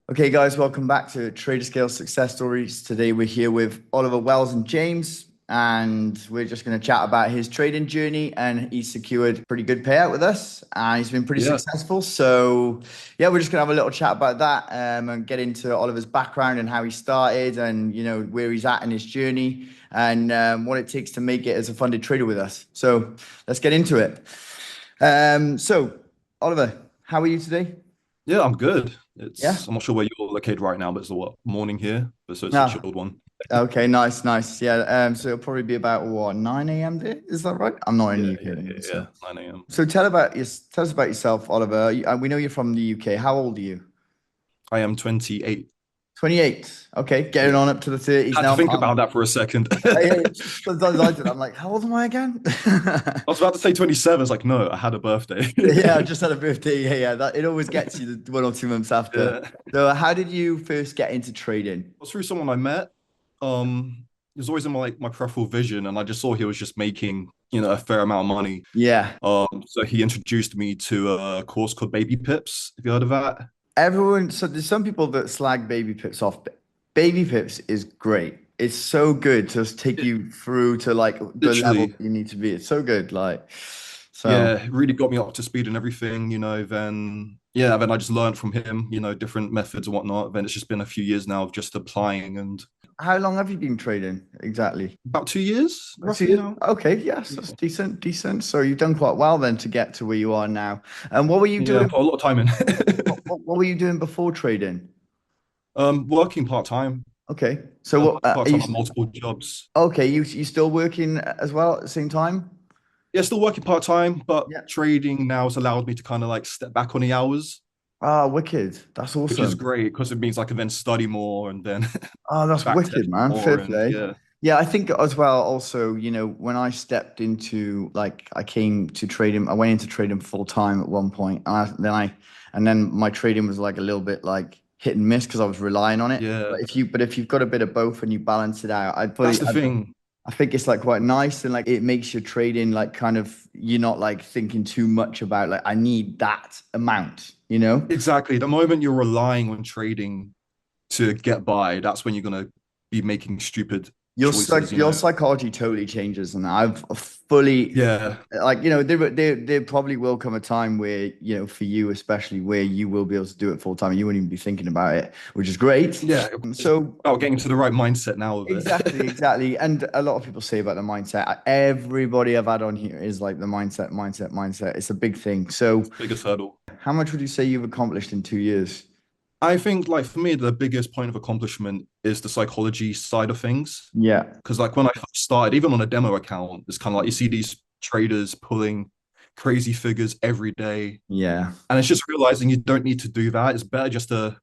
Okay, guys, welcome back to TraderScale Success Stories. Today we're here with Oliver Welzen-James, and we're just going to chat about his trading journey. And he's secured pretty good payout with us, and he's been pretty Yeah, successful. So, yeah, we're just going to have a little chat about that and get into Oliver's background and how he started, and where he's at in his journey, and what it takes to make it as a funded trader with us. So, let's get into it. So, Oliver, how are you today? yeah, I'm good. Yeah. I'm not sure where you're located right now, but it's what morning here, but so it's a Ah, chilled one. okay, nice, nice. Yeah, so it'll probably be about what, 9 a.m. there? Is that right? I'm not in the Yeah, UK yeah, anymore, yeah, so. yeah. 9 a.m. So tell us about yourself, Oliver. We know you're from the UK. How old are you? I am 28. 28. Okay, getting Yeah, on up to the 30s had to now. think about that for a second. Sometimes I do. I'm like, how old am I again? I was about to say 27. It's like, no, I had a birthday. Yeah, I just had a birthday. Yeah, yeah. That it always gets you the 1 or 2 months after. Yeah, So, how did you first get into trading? was through someone I met. He was always in my peripheral vision, and I just saw he was just making a fair amount of money. Yeah. So he introduced me to a course called Baby Pips. Have you heard of that? Everyone, so there's some people that slag baby pips off. Baby pips is great. It's so good to take It you through to like the level literally. you need to be. It's so good. So Yeah, it really got me up to speed and everything. Then I just learned from him, different methods and whatnot. Then it's just been a few years now of just applying, and how long have you been trading exactly? about 2 years I see roughly it. now. Okay, yes, that's Yeah, decent, decent. So you've done quite well then to get to where you are now. And what were you yeah, doing? put a lot of time in. What were you doing before trading? Working part-time, Okay, so what are you? part-time on multiple jobs. Okay, you still working as well at the same time? Yeah, still working part-time, but Yeah. trading now has allowed me to kind of like step back on the hours, Ah, wicked. That's which is awesome. great because it means I can then study more and then Oh, that's back wicked, test man. Fair more and play. yeah. Yeah, I think as well, also, when I stepped into like I came to trading, I went into trading full time at one point, and then my trading was like a little bit like hit and miss because I was relying on it. Yeah, But if you've got a bit of both and you balance it out, that's the thing. I think it's like quite nice, and like it makes your trading like kind of you're not like thinking too much about like I need that amount, you know? Exactly. The moment you're relying on trading to get by, that's when you're gonna be making stupid choices, Your psychology totally changes, and I've fully Yeah, like there probably will come a time where for you especially where you will be able to do it full time and you won't even be thinking about it, which is great. yeah. It's So about getting to the right mindset now of exactly, it. exactly, and a lot of people say about the mindset. Everybody I've had on here is like the mindset, mindset, mindset. It's a big thing. So Biggest hurdle. how much would you say you've accomplished in 2 years? I think, like for me, the biggest point of accomplishment is the psychology side of things. Yeah, Because like when I first started, even on a demo account, it's kind of like you see these traders pulling crazy figures every day, yeah. and it's just realizing you don't need to do that. It's better just to.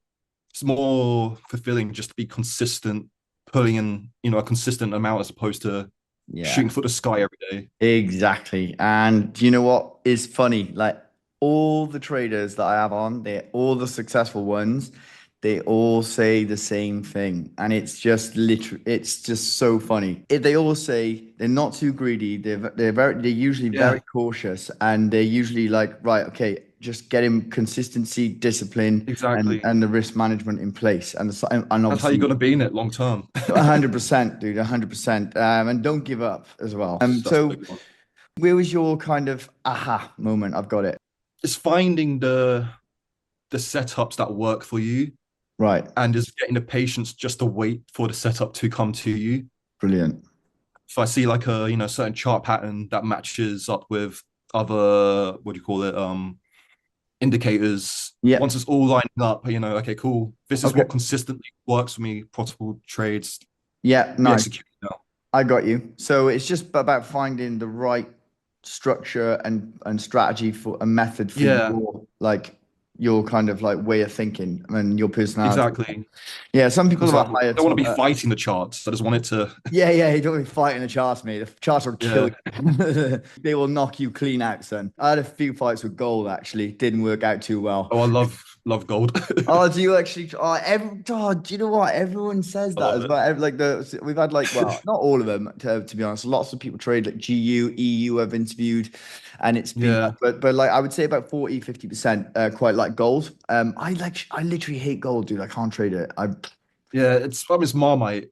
It's more fulfilling just to be consistent, pulling in a consistent amount as opposed to Yeah. shooting for the sky every day. Exactly. And do you know what is funny? Like all the traders that I have on, they're all the successful ones, they all say the same thing. And it's just literally, it's just so funny. They all say they're not too greedy. They're usually very Yeah, cautious, and they're usually like, right, okay, just get him consistency, discipline, exactly. and the risk management in place. And That's how you're obviously gonna be in it long term. 100%, dude, 100%. And don't give up as well. That's the big one. Where was your kind of aha moment? I've got it. It's finding the setups that work for you Right. and just getting the patience just to wait for the setup to come to you. Brilliant. If I see like a certain chart pattern that matches up with other what do you call it indicators, Yeah. once it's all lining up, okay, cool. This is Okay. what consistently works for me, profitable trades. Yeah. We Nice. execute now. I got you. So it's just about finding the right structure and strategy for a method for Yeah, your kind of like way of thinking and your personality. exactly. Yeah. Some people Because have like a I higher. don't want to be fighting the charts. I just want it to, Yeah, yeah, you don't be fighting the charts, mate. The charts will kill yeah. you. They will knock you clean out, son. I had a few fights with gold actually. Didn't work out too well. Oh, I love gold. Oh, do you actually? Do you know what? Everyone says I that love as it. well. We've had like, well, not all of them, to be honest. Lots of people trade like GU, EU I've interviewed. and it's been like, Yeah. but like I would say about 40, 50% quite like gold. I literally hate gold, dude. I can't trade it. Yeah, it's Marmite.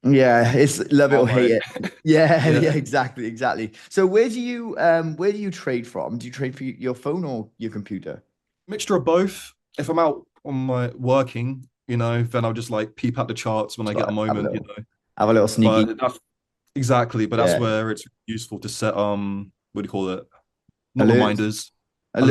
Yeah, it's love it or hate Marmite. it. Yeah, yeah, Yeah. exactly, exactly. So where do you trade from? Do you trade for your phone or your computer? Mixture of both. If I'm out on my working, then I'll just like peep at the charts when I Just get a like moment, have a little sneaky. But that's exactly, but that's Yeah. where it's useful to set what do you call it? Not Alerts, reminders, alerts,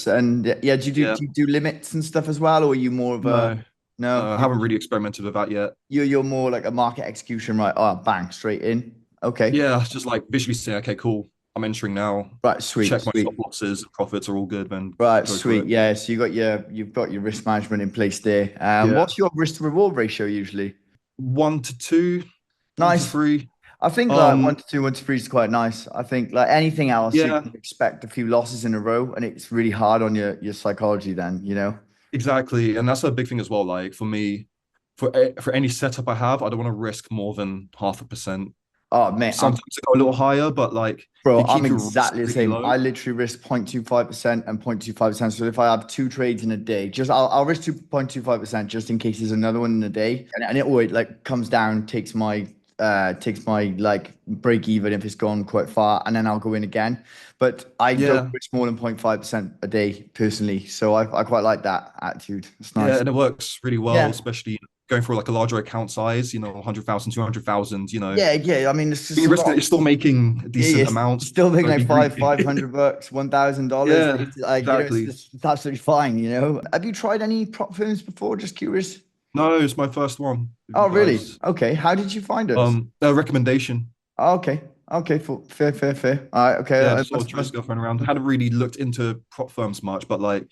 alerts. and yeah, Yeah. do you do limits and stuff as well, or are you more of a No, no? I haven't really experimented with that yet. You're more like a market execution, right? Oh, bang, straight in. Okay, Yeah, it's just like visually saying, okay, cool. I'm entering now. right, sweet, Check my stop sweet, losses, profits are all good, then right, go for sweet. it. Yeah, so you've got your risk management in place there. Yeah. What's your risk to reward ratio usually? 1 to 2, one to Nice. three. I think like Um, 1 to 2, 1 to 3 is quite nice. I think like anything else, you're yeah, gonna expect a few losses in a row, and it's really hard on your psychology then, you know? exactly. And that's a big thing as well. Like for me, for any setup I have, I don't want to risk more than 0.5%. Oh man, Sometimes I go a little higher, but like if bro, you I'm keep your risk exactly the really same. low, I literally risk 0.25% and 0.25%. So if I have two trades in a day, just I'll risk 2.25% just in case there's another one in a day. And it always like comes down, takes my like break even if it's gone quite far, and then I'll go in again. But I don't yeah, risk more than 0.5% a day personally. So I quite like that attitude. It's yeah, nice. and it works really well, Yeah. especially going for like a larger account size, 100,000, 200,000, Yeah, yeah. I mean, it's when just you a risk it, lot. you're still making Yeah, decent yeah. amounts. Still making Don't like be greedy. $500, $1,000. Yeah, It's like, exactly. it's absolutely fine, you know. Have you tried any prop firms before? Just curious. No, it's my first one with Oh, you really? guys. Okay. How did you find us? A recommendation. Oh, okay. Okay. Fair, fair, fair. All right. Okay. Yeah, I just old Joe's girlfriend around. I hadn't really looked into prop firms much, but like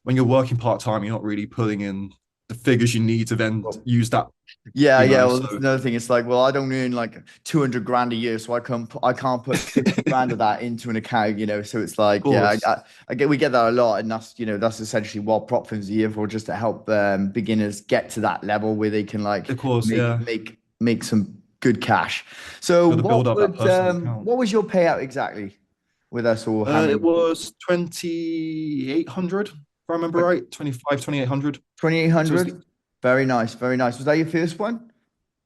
when you're working part time, you're not really putting in the figures you need to then use that, Yeah, yeah. Well, that's So another thing. It's like, well, I don't earn like 200 grand a year, so I can't put 50 grand of that into an account, you know. So it's of like, yeah, course, we get that a lot, and that's essentially what prop firms are here for, just to help beginners get to that level where they can like of course, yeah. make some good cash. So Got to build up that personal account. what was your payout exactly with us, or how many? It was 2,800, if I remember right. 2,800. So it's 2,800. Very nice, very nice. Was that your first one?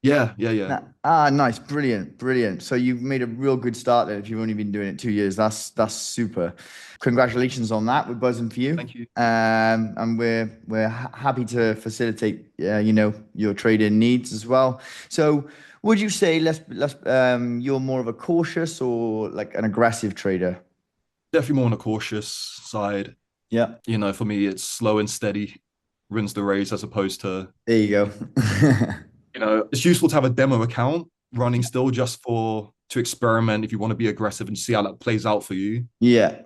yeah, yeah, yeah. Nice, brilliant, brilliant. So you've made a real good start there. If you've only been doing it 2 years, that's super. Congratulations on that. We're buzzing for you, Thank you. and we're happy to facilitate, your trading needs as well. So, would you say let's you're more of a cautious or like an aggressive trader? Definitely more on the cautious side. Yeah, For me, it's slow and steady, wins the race as opposed to, there you go. it's useful to have a demo account running still just to experiment if you want to be aggressive and see how that plays out for you. Yeah.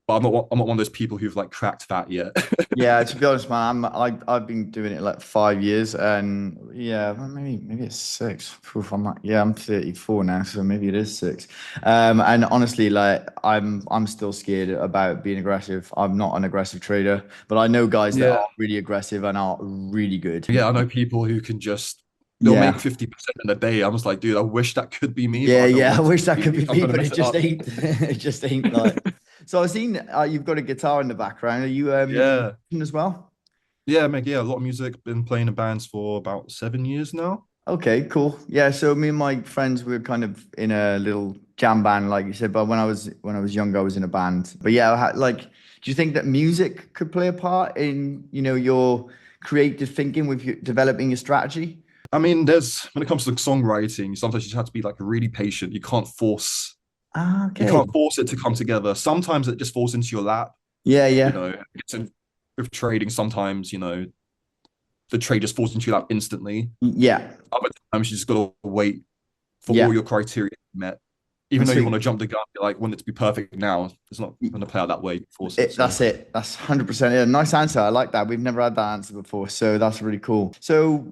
But I'm not one of those people who've like cracked that yet. Yeah, to be honest, man, I've been doing it like 5 years, and yeah, well, maybe it's six. Oof, I'm 34 now, so maybe it is six. And honestly, like I'm still scared about being aggressive. I'm not an aggressive trader, but I know guys that Yeah. are really aggressive and are really good. Yeah, I know people who can just they'll make Yeah. 50% in a day. I was like, dude, I wish that could be me, but Yeah, I don't yeah. I want it wish to that be could me. be I'm me, gonna but it mess it just up. ain't. It just ain't like. So I've seen you've got a guitar in the background. Are you a Yeah. musician as well? Yeah, Meg, yeah, a lot of music. Been playing in bands for about 7 years now. Okay, cool. Yeah, so me and my friends were kind of in a little jam band, like you said. But when I was younger, I was in a band. But yeah, like, do you think that music could play a part in your creative thinking with developing your strategy? I mean, there's when it comes to songwriting, sometimes you just have to be like really patient. Ah, You okay. can't force it to come together. Sometimes it just falls into your lap. Yeah, You yeah, know, with trading, sometimes, the trade just falls into your lap instantly. yeah, Other times you just gotta wait for all yeah. your criteria to be met. Even And though so you want to jump the gun, you're like, want it to be perfect now. It's not going to play out that way. You force it. So that's it. That's 100%. Yeah, nice answer. I like that. We've never had that answer before, so that's really cool. So,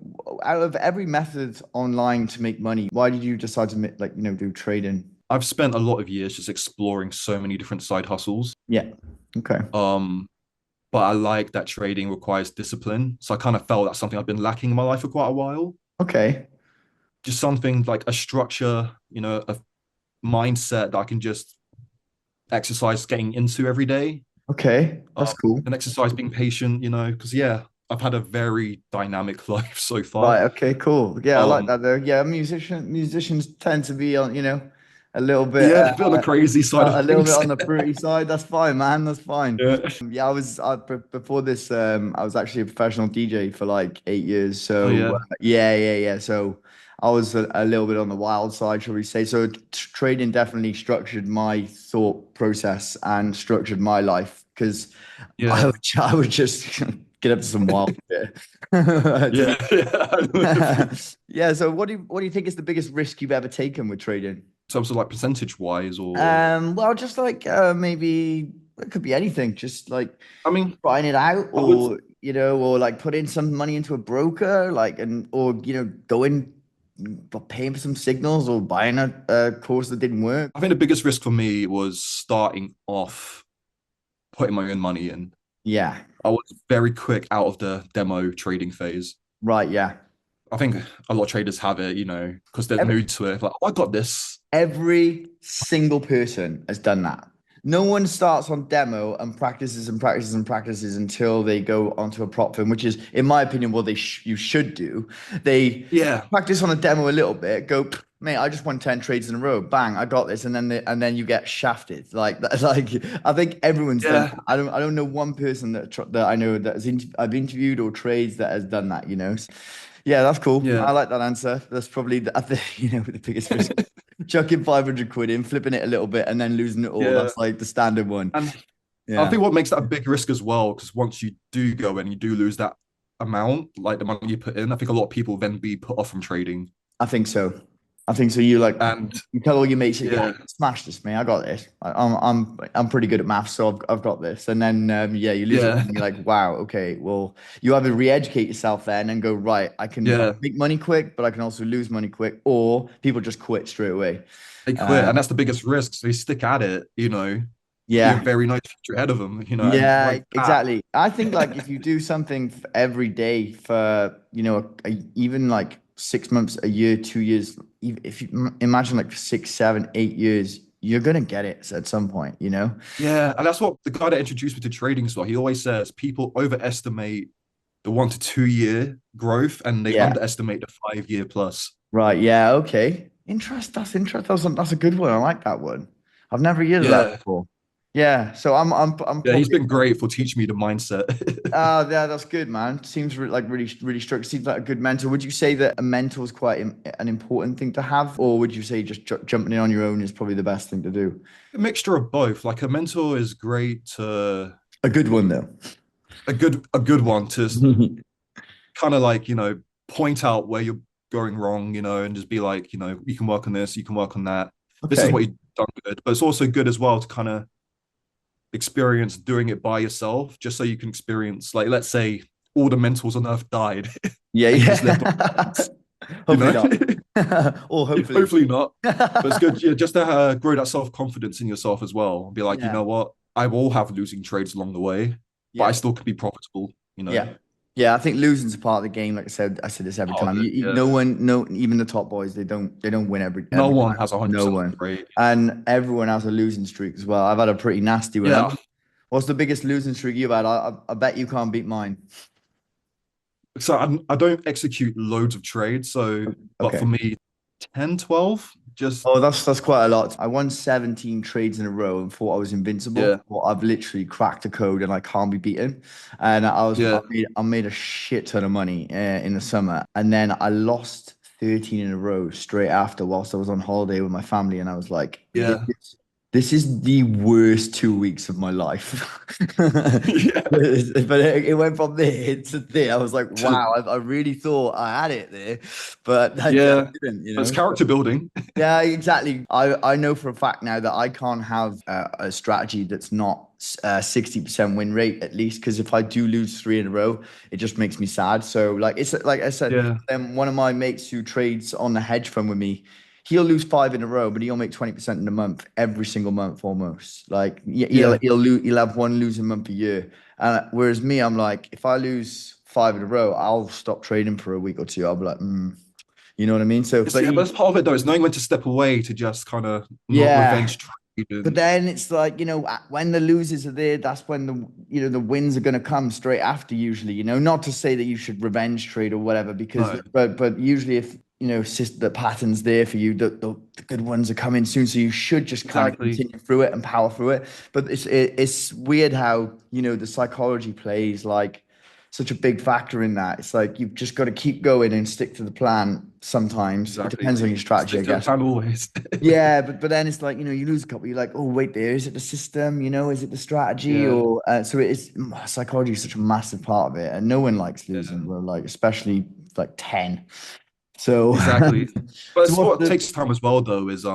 out of every method online to make money, why did you decide to do trading? I've spent a lot of years just exploring so many different side hustles. Yeah. Okay. Um, but I like that trading requires discipline. So I kind of felt that's something I've been lacking in my life for quite a while. Okay. Just something like a structure, a mindset that I can just exercise getting into every day. Okay, that's cool. And exercise being patient, because yeah, I've had a very dynamic life so far. Right. Okay. Cool. Yeah, I like Um, that though. Yeah, musicians tend to be on, a little bit, yeah, a bit on the crazy side of a little bit things. on the fruity side. That's fine, man. That's fine. Yeah. Yeah, before this. I was actually a professional DJ for like 8 years. Oh So yeah. yeah. So I was a little bit on the wild side, shall we say? So trading definitely structured my thought process and structured my life because I Yeah. would, I would just get up to some wild shit. To Yeah. Yeah. yeah. So what do you think is the biggest risk you've ever taken with trading? So, like percentage wise, or Well, just like maybe it could be anything, just like I mean, trying it out, I would or like putting some money into a broker, like or going paying for some signals or buying a course that didn't work. I think the biggest risk for me was starting off putting my own money in. Yeah. I was very quick out of the demo trading phase. Right. Yeah. I think a lot of traders have it, because they're new to it. Like, oh, I got this. Every single person has done that. No one starts on demo and practices and practices and practices until they go onto a prop firm, which is, in my opinion, what you should do. They Yeah, practice on a demo a little bit, go, mate, I just won 10 trades in a row. Bang, I got this. And then you get shafted. Like that's like I think everyone's done yeah, that. I don't know one person that I know I've interviewed or trades that has done that. Yeah, that's cool. yeah. I like that answer. That's probably I think, the biggest risk. Chucking 500 quid in, flipping it a little bit, and then losing it all. Yeah. That's like the standard one. And I Yeah, think what makes that a big risk as well, because once you do go and you do lose that amount, like the money you put in, I think a lot of people then be put off from trading. I think so. I think so. And You tell all your mates, yeah, yeah, smash this, mate. I got this. I'm pretty good at maths, so I've got this. And then yeah, you lose it, yeah, and you're like, wow, okay. Well, you either re-educate yourself then and go, right, I yeah, can make money quick, but I can also lose money quick, or people just quit straight away. they quit. Uh, And that's the biggest risk. So they stick at it, could be a yeah, very nice future ahead of them, and Yeah, like that. exactly. I think like if you do something every day for, even like 6 months, a year, 2 years, if you imagine like 6, 7, 8 years, you're gonna get it at some point. Yeah, and that's what the guy that introduced me to trading as well. He always says people overestimate the 1 to 2 year growth and they Yeah. underestimate the 5 year plus. Right. Yeah. Okay. That's interesting. That's a good one. I like that one. I've never heard of that Yeah. before. Yeah. So I'm Yeah, he's probably. been great for teaching me the mindset. Yeah, that's good, man. Seems like really, really structured. Seems like a good mentor. Would you say that a mentor is quite an important thing to have, or would you say just jumping in on your own is probably the best thing to do? A mixture of both. Like a mentor is great to A good one, though. a good one to kind of like, point out where you're going wrong, and just be like, you can work on this, you can work on that. This is Okay. what you've done good. But it's also good as well to kind of experience doing it by yourself, just so you can experience, like, let's say all the mentors on earth died Yeah, and you're just left on yeah. you Hopefully know not. Or hopefully. hopefully not, but it's good, yeah, just to grow that self-confidence in yourself as well, be like, you Yeah. know what, I will have losing trades along the way, but I Yeah. still can be profitable. Yeah. Yeah, I think losing's a part of the game. Like I said this every Part time. of it, yeah. No one, no, even the top boys, they don't win No every one time. has a hundred No percent one, rate. and everyone has a losing streak as well. I've had a pretty nasty one. Yeah, What's the biggest losing streak you've had? I bet you can't beat mine. so I don't execute loads of trades, so but for Okay. me 10, 12, just Oh, that's quite a lot. I won 17 trades in a row and thought I was invincible. yeah, Well, I've literally cracked the code and I can't be beaten. And yeah, I made a shit ton of money in the summer, and then I lost 13 in a row straight after whilst I was on holiday with my family, and I was like, yeah. this is the worst 2 weeks of my life. Yeah. But it went from there to there. I was like, wow, I really thought I had it there, but I Yeah, but it's didn't. character building. Yeah, exactly. I know for a fact now that I can't have a strategy that's not 60% win rate at least, because if I do lose three in a row, it just makes me sad. So like it's like I said, Yeah, one of my mates who trades on the hedge fund with me, he'll lose five in a row, but he'll make 20% in a month every single month almost. Like yeah, he'll have one losing month a year. Whereas me, I'm like, if I lose five in a row, I'll stop trading for a week or two. I'll be like, you know what I mean? So, but that's part of it though. It's knowing when to step away to just kind of not yeah, revenge trade But regions. then it's like, when the losers are there, that's when the wins are going to come straight after usually, not to say that you should revenge trade or whatever, because, No, but usually if, the pattern's there for you, the good ones are coming soon. So you should just kind of exactly. continue through it and power through it. But it's weird how, the psychology plays like such a big factor in that. It's like, you've just got to keep going and stick to the plan sometimes. It Exactly. depends on your strategy, I Stick to the guess. plan always. Yeah, but then it's like, you lose a couple, you're like, oh wait, there is it the system, is it the strategy, Yeah, or so it is psychology is such a massive part of it, and no one likes losing, yeah, bro, like especially like 10. So exactly. But so it's what's what the takes time as well, though, is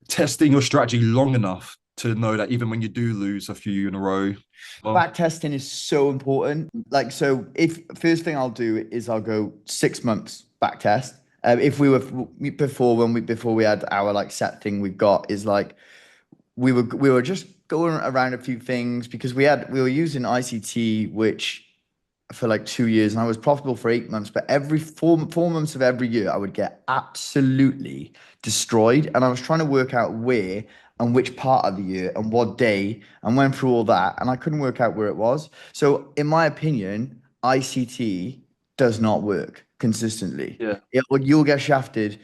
testing your strategy long enough to know that even when you do lose a few in a row, well, back testing is so important. Like, so if first thing I'll do is I'll go 6 months back test. If we were before we had our like set thing we've got is like we were just going around a few things because we were using ICT, which for like 2 years, and I was profitable for 8 months. But every 4 months of every year, I would get absolutely destroyed, and I was trying to work out where and which part of the year and what day, and went through all that, and I couldn't work out where it was. So, in my opinion, ICT does not work consistently. yeah, You'll get shafted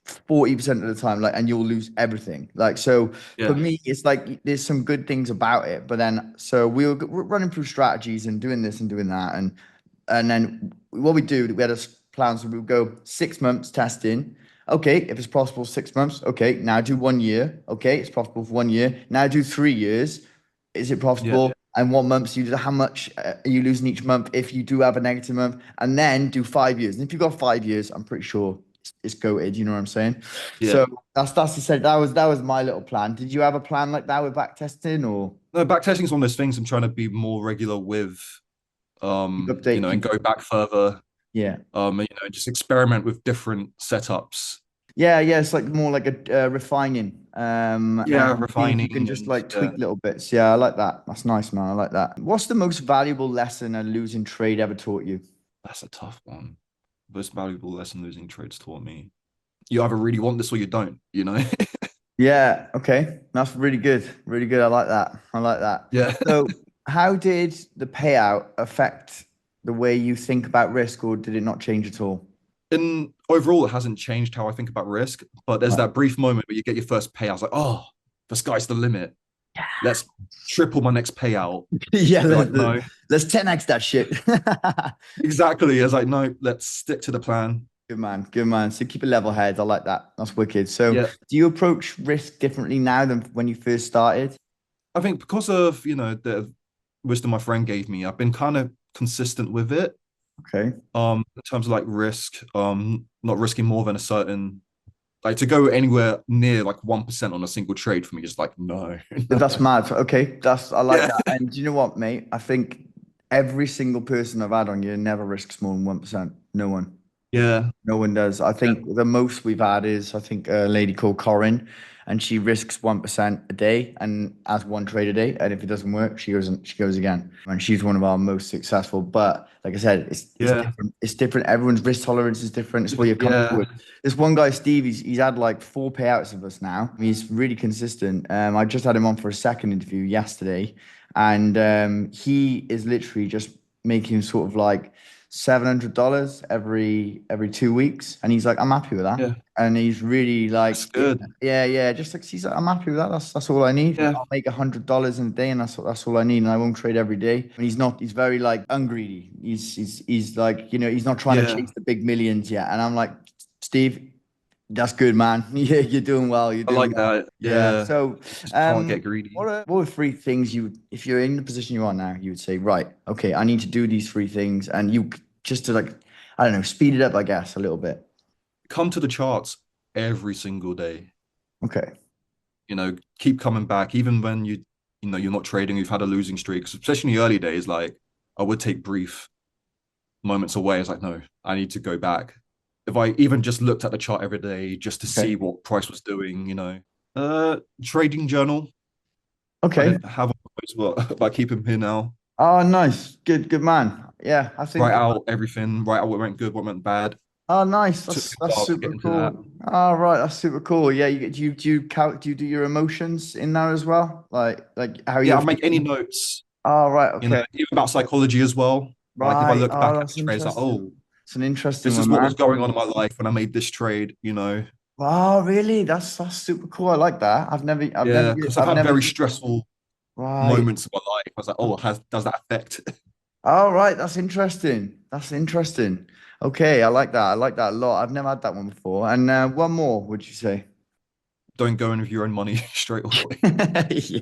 40% of the time, like, and you'll lose everything. Like, so for yeah, me, it's like there's some good things about it, but then so we're running through strategies and doing this and doing that, and then what we do, we had a plan, so we would go 6 months testing. Okay, if it's possible, 6 months. Okay, now do 1 year. Okay, it's profitable for 1 year. Now do 3 years. Is it yeah, profitable? And what months you do, how much are you losing each month if you do have a negative month? And then do 5 years. And if you've got 5 years, I'm pretty sure it's goated. You know what I'm saying? yeah. So that's the said. That was my little plan. Did you have a plan like that with back testing, or No, backtesting is one of those things I'm trying to be more regular with, keep update? and Keep go back further, yeah. just experiment with different setups. Yeah, yeah, it's like more like a refining, Yeah, and see if you can refining just and like yeah, tweak little bits. Yeah, I like that. That's nice, man. I like that. What's the most valuable lesson a losing trade ever taught you? that's a tough one. Most valuable lesson losing trades taught me. You either really want this or you don't, you know? Yeah, okay, that's really good. Really good. I like that. I like that. Yeah. So, how did the payout affect the way you think about risk, or did it not change at all? And overall, it hasn't changed how I think about risk, but there's Right. that brief moment where you get your first payout. It's like, oh, the sky's the limit. Let's triple my next payout. Yeah, You're like, no, let's 10x that shit. exactly. It's like, no, let's stick to the plan. Good man, good man. So keep a level head. I like that. That's wicked. So Yeah. do you approach risk differently now than when you first started? I think because of, the wisdom my friend gave me, I've been kind of consistent with it. Okay. In terms of like risk, not risking more than a certain like to go anywhere near like 1% on a single trade for me, just like no, no. That's mad. Okay. I like Yeah, that. And do you know what, mate? I think every single person I've had on here never risks more than 1%. No one. yeah, No one does. I yeah, think the most we've had is I think a lady called Corin, and she risks 1% a day and has one trade a day. And if it doesn't work, she goes again. And she's one of our most successful. But like I said, it's yeah, different. It's different. Everyone's risk tolerance is different. It's what you're comfortable yeah, with. This one guy, Steve, he's had like 4 payouts of us now. He's really consistent. I just had him on for a second interview yesterday, and he is literally just making sort of like $700 every 2 weeks, and he's like, I'm happy with that. yeah. And he's really That's like, yeah, good. yeah, yeah, just like he's like, I'm happy with that. That's all I need. Yeah, I'll make $100 in a day, and that's all I need. And I won't trade every day. And he's not. He's very like ungreedy. He's like, he's not trying to yeah. chase the big millions yet. And I'm like, Steve, that's good, man. Yeah, you're doing well. You're I doing like well. that. Yeah. Yeah, So, just can't get greedy. what are 3 things if you're in the position you are now, you would say, right, okay, I need to do these 3 things, and just to like, I don't know, speed it up, I guess, a little bit. Come to the charts every single day. Okay. Keep coming back, even when you're not trading. You've had a losing streak, especially in the early days. Like I would take brief moments away. It's like, no, I need to go back. If I even just looked at the chart every day just to Okay. see what price was doing. Trading journal. I Okay. don't have one of those, but I keep them here now. Oh, nice. Good man. Yeah, I Write think out everything, write out what went good, what went bad. Oh, nice. Took me a That's while to get super into that. cool. Oh, right, that's super cool. Yeah, do you do your emotions in there as well? Like how Yeah, you're I make any feeling? notes, Oh, right, you know, okay. even about psychology as well. Like if I Right. look back Oh, at the that's trade, it's like, interesting. oh, It's an interesting this is one, what was man. going on in my life when I made this trade, you know. Oh, really? That's super cool. I like that. Yeah, because I've had very stressful Right. moments in my life. I was like, oh, does that affect? All right, that's interesting. That's interesting. Okay, I like that. I like that a lot. I've never had that one before. And one more, would you say? Don't go in with your own money straight away. Yeah.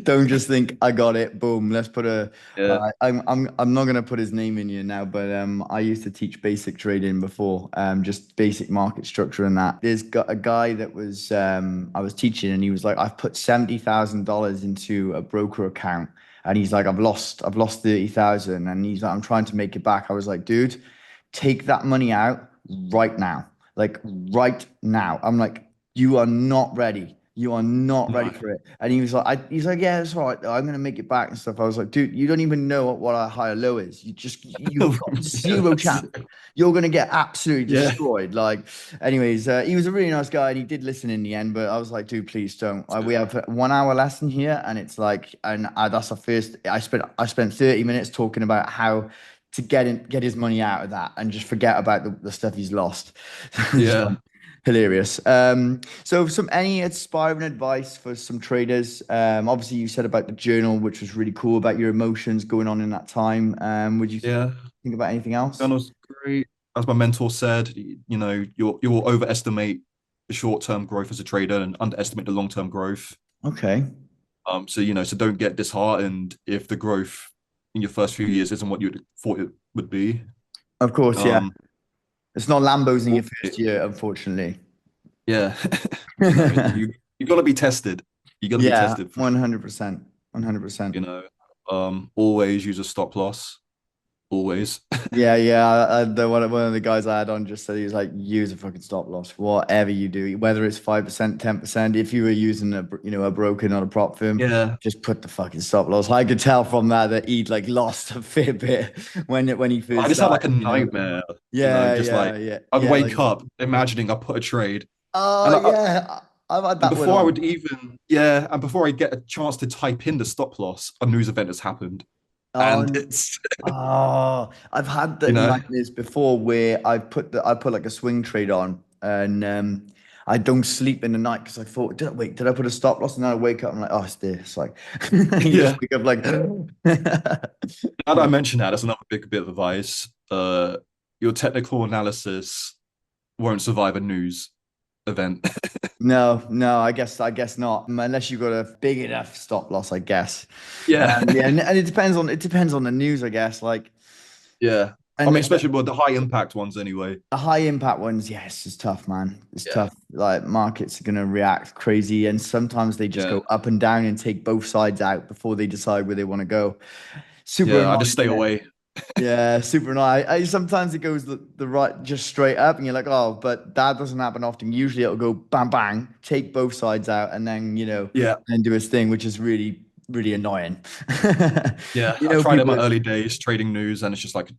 Don't just think I got it. Boom. Let's put a. Yeah, I'm not gonna put his name in here now, but I used to teach basic trading before, just basic market structure and that. There's got a guy that was I was teaching, and he was like, I've put $70,000 into a broker account, and he's like, I've lost 30,000, and he's like, I'm trying to make it back. I was like, dude, take that money out right now, like right now. I'm like, you are not ready. You are not ready no. for it. And he was like, he's like, yeah, it's all right. I'm gonna make it back and stuff. I was like, dude, you don't even know what a high or low is. You've got Yeah, zero chance. You're gonna get absolutely yeah, destroyed. Like, anyways, he was a really nice guy and he did listen in the end. But I was like, dude, please don't. We have a 1 hour lesson here, and it's like, that's the first. I spent 30 minutes talking about how to get his money out of that and just forget about the stuff he's lost. It's yeah, hilarious. So some any inspiring advice for some traders? Obviously you said about the journal, which was really cool about your emotions going on in that time. Would you yeah. think about anything else? Journal's great. As my mentor said, you know, you'll overestimate the short-term growth as a trader and underestimate the long-term growth. Okay. So you know, so don't get disheartened if the growth in your first few years isn't what you thought it would be. Of course, yeah. Um, It's not Lambos in your always- first year, unfortunately. yeah, you know, you got to be tested. You got to be Yeah, tested for sure. 100%. 100%. You know, always use a stop loss. Always. Yeah, yeah. One of the guys I had on just said he was like, use a fucking stop loss, whatever you do, whether it's 5%, 10%. If you were using a broker, not a prop firm, Yeah. just put the fucking stop loss. I could tell from that he'd like lost a fair bit when he I first just had like a started. nightmare, you know, Yeah, just yeah, like yeah, I'd yeah. Like, wake up imagining I put a trade. oh And yeah, I've had and that one before I on. would even, yeah, and before I get a chance to type in the stop loss, a news event has happened. And On it's, Oh, I've had you the know, nightmares before where I put like a swing trade on, and I don't sleep in the night because I thought, did I put a stop loss? And then I wake up, I'm like, oh, it's this. Like, you just yeah. wake up like, Now that I yeah. mention that, that's another big bit of advice. Your technical analysis won't survive a news event. No, no, I guess not. Unless you've got a big enough stop loss, I guess. Yeah. Yeah, and it depends on the news, I guess. Like, Yeah. I and mean, especially with the high impact ones anyway. the high impact ones, yes, it's tough, man. It's Yeah. tough. Like markets are gonna react crazy, and sometimes they just Yeah. go up and down and take both sides out before they decide where they want to go. Super Yeah. I just annoying, stay isn't it? away. Yeah, super annoying. Sometimes it goes the right, just straight up, and you're like, oh, but that doesn't happen often. Usually it'll go bang bang, take both sides out, and then Yeah. then do his thing, which is really really annoying. Yeah. You I know, tried it in people my are early days trading news, and it's just like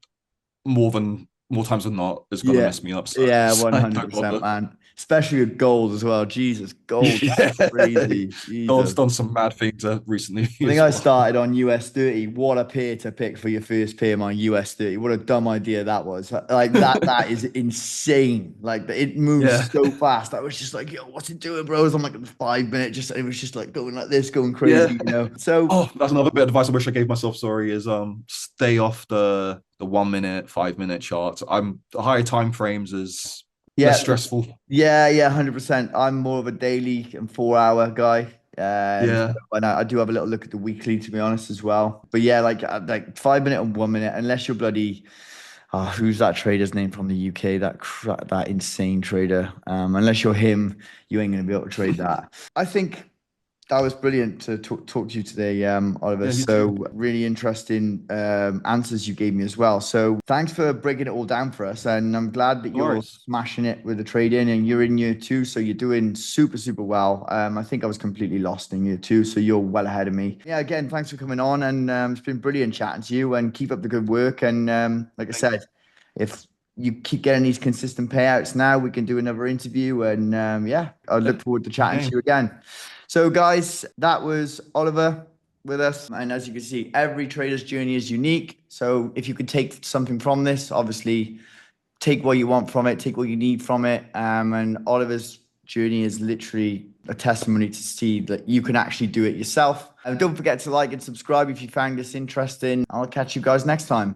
more times than not, it's gonna Yeah, mess me up. So yeah, I one hundred don't percent, bother. man. Especially with gold as well. Jesus, gold Yeah. crazy. God's Jesus. done some mad things recently I think as I well. started on US 30. What a pair to pick for your first pair, my US 30. What a dumb idea that was. Like that is insane. Like it Yeah. moves so fast. I was just like, yo, what's it doing, bro? I'm like 5 minute, just it was just like going like this, going Yeah. crazy. So Oh, that's another bit of advice I wish I gave myself, sorry, is stay off the 1 minute, 5 minute charts. I'm the higher time frames is less yeah, stressful. yeah, yeah, 100%. I'm more of a daily and 4 hour guy. Yeah. And I do have a little look at the weekly, to be honest, as well. But yeah, like 5 minute and 1 minute, unless you're bloody, who's that trader's name from the UK? That insane trader. Unless you're him, you ain't gonna be able to trade that. I think that was brilliant to talk to you today, Oliver. Yeah, you too. So really interesting answers you gave me as well. So thanks for breaking it all down for us, and I'm glad that No you're worries. smashing it with the trading, and you're in year two, so you're doing super super well. I think I was completely lost in year two, so you're well ahead of me. Yeah, again, thanks for coming on, and it's been brilliant chatting to you, and keep up the good work. And like I Thank said, you. if you keep getting these consistent payouts now, we can do another interview. And yeah, I look forward to chatting to Game. you again. So, guys, that was Oliver with us. And as you can see, every trader's journey is unique. So, if you could take something from this, obviously, take what you want from it, take what you need from it. And Oliver's journey is literally a testimony to see that you can actually do it yourself. And don't forget to like and subscribe if you found this interesting. I'll catch you guys next time.